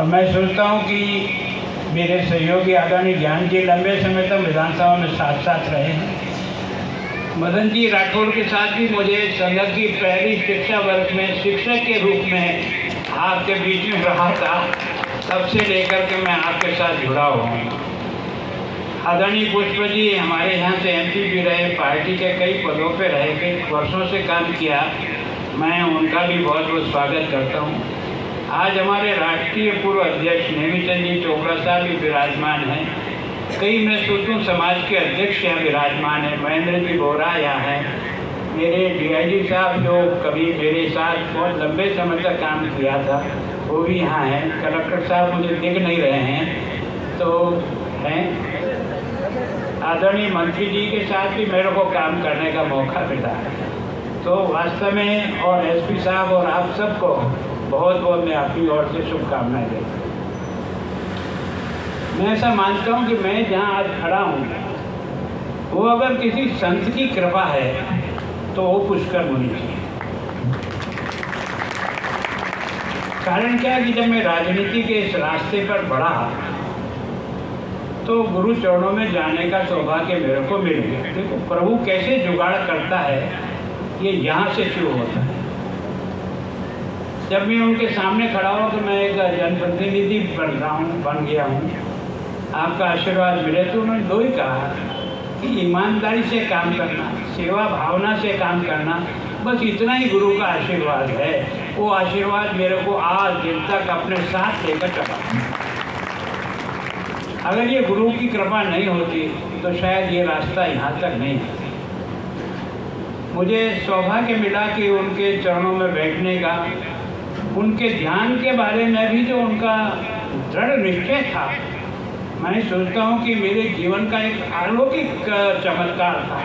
और मैं सोचता हूँ कि मेरे सहयोगी आदरणीय ज्ञान जी लंबे समय तक विधानसभा में साथ साथ रहे हैं। मदन जी राठौड़ के साथ भी मुझे संघ की पहली शिक्षा वर्ग में शिक्षक के रूप में आपके बीच में रहा था, तब से लेकर के मैं आपके साथ जुड़ा हुआ हूँ। आदरणीय पुष्प जी हमारे यहाँ से MP भी रहे, पार्टी के कई पदों पे रहे, कई वर्षों से काम किया, मैं उनका भी बहुत बहुत स्वागत करता हूँ। आज हमारे राष्ट्रीय पूर्व अध्यक्ष नेमीचंद जी चोपड़ा साहब भी विराजमान हैं। कई मैं सोचूं समाज के अध्यक्ष यहाँ विराजमान हैं, महेंद्र जी बोरा यहाँ हैं, मेरे DIG साहब जो कभी मेरे साथ बहुत लंबे समय तक काम किया था वो भी यहाँ हैं। कलेक्टर साहब मुझे दिख नहीं रहे हैं तो हैं। आदरणीय मंत्री जी के साथ भी मेरे को काम करने का मौका मिला है, तो वास्तव में और SP साहब और आप सबको बहुत बहुत मैं अपनी ओर से शुभकामनाएं देता हूँ। मैं ऐसा मानता हूँ कि मैं जहाँ आज खड़ा हूँ वो अगर किसी संत की कृपा है तो वो पुष्कर मुनि जी। कारण क्या है कि जब मैं राजनीति के इस रास्ते पर बढ़ा तो गुरु चरणों में जाने का सौभाग्य मेरे को मिल गया। देखो प्रभु कैसे जुगाड़ करता है, ये यहाँ से शुरू होता है। जब मैं उनके सामने खड़ा हुआ तो मैं एक जनप्रतिनिधि बन गया हूँ, आपका आशीर्वाद मिले, तो उन्होंने दो ही कहा कि ईमानदारी से काम करना, सेवा भावना से काम करना, बस इतना ही गुरु का आशीर्वाद है। वो आशीर्वाद मेरे को आज दिन तक अपने साथ लेकर चला। अगर ये गुरु की कृपा नहीं होती तो शायद ये रास्ता यहाँ तक नहीं आता। मुझे सौभाग्य मिला कि उनके चरणों में बैठने का, उनके ध्यान के बारे में भी जो उनका दृढ़ निश्चय था, मैं सोचता हूँ कि मेरे जीवन का एक अलौकिक चमत्कार था।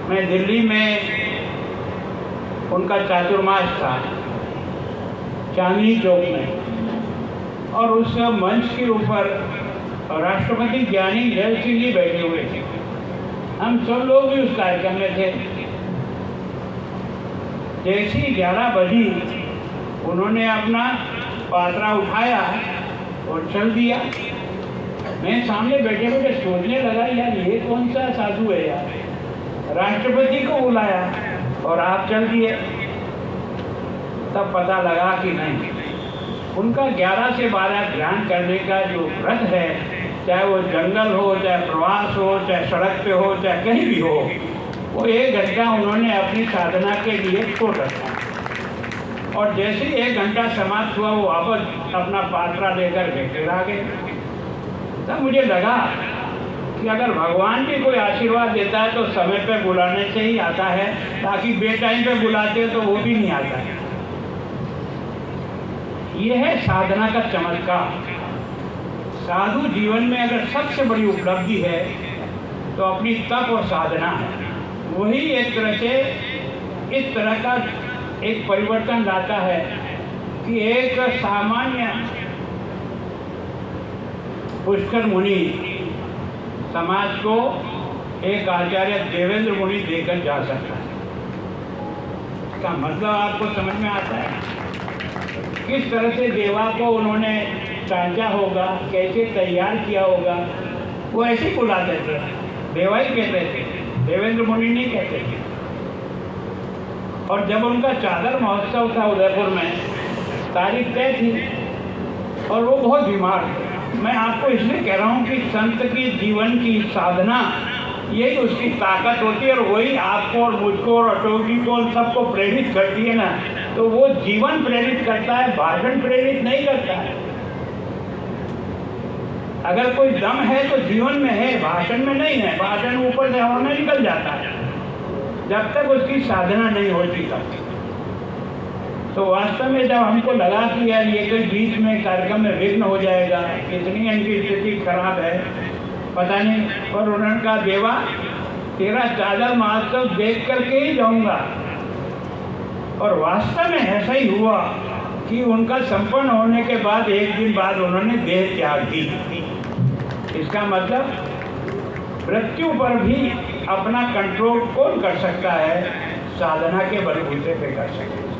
मैं दिल्ली में उनका चातुर्मास था चांदनी चौक में, और उस मंच के ऊपर राष्ट्रपति ज्ञानी लैल सिंह जी बैठे हुए थे। हम सब लोग भी उस कार्यक्रम में थे। जैसी 11 बजी उन्होंने अपना पात्रा उठाया और चल दिया। मैं सामने बैठे बैठे सोचने लगा, यार ये कौन सा साधु है यार, राष्ट्रपति को बुलाया और आप चल दिए। तब पता लगा कि नहीं, उनका 11 से 12 ध्यान करने का जो व्रत है, चाहे वो जंगल हो, चाहे प्रवास हो, चाहे सड़क पे हो, चाहे कहीं भी हो, वो 1 घंटा उन्होंने अपनी साधना के लिए छोड़ रखा। और जैसे ही 1 घंटा समाप्त हुआ वो वापस अपना पात्रा लेकर के फिर आ गए। तब मुझे लगा कि अगर भगवान भी कोई आशीर्वाद देता है तो समय पे बुलाने से ही आता है, ताकि बेटाइम पे बुलाते तो वो भी नहीं आता है। यह है साधना का चमत्कार। साधु जीवन में अगर सबसे बड़ी उपलब्धि है तो अपनी तप और साधना है। वही एक तरह से इस तरह का एक परिवर्तन लाता है कि एक सामान्य पुष्कर मुनि समाज को एक आचार्य देवेंद्र मुनि देकर जा सकता है। इसका मतलब आपको समझ में आता है किस तरह से देवा को उन्होंने साझा होगा, कैसे तैयार किया होगा। वो ऐसे ही बुलाते थे, देवा ही कहते थे, देवेंद्र मुनि नहीं कहते थे। और जब उनका चादर महोत्सव था उदयपुर में, तारीख तय थी और वो बहुत बीमार थे। मैं आपको इसलिए कह रहा हूँ कि संत की जीवन की साधना यही उसकी ताकत होती है, और वही आपको और मुझको और अशोक जी को सबको प्रेरित करती है ना। तो वो जीवन प्रेरित करता है, भाषण प्रेरित नहीं करता है। अगर कोई दम है तो जीवन में है, भाषण में नहीं है। भाषण ऊपर से हवा में निकल जाता है जब तक उसकी साधना नहीं होती तब। तो वास्तव में जब हमको लगा कि यार ये कोई बीच में कार्यक्रम में विघ्न हो जाएगा, कितनी इनकी स्थिति खराब है पता नहीं, पर उन्होंने कहा देवा तेरा चादर महोत्सव देख करके ही जाऊंगा। और वास्तव में ऐसा ही हुआ कि उनका संपन्न होने के बाद 1 दिन बाद उन्होंने देह त्याग दी। इसका मतलब मृत्यु पर भी अपना कंट्रोल कौन कर सकता है? साधना के बलबूते पे कर सकता है।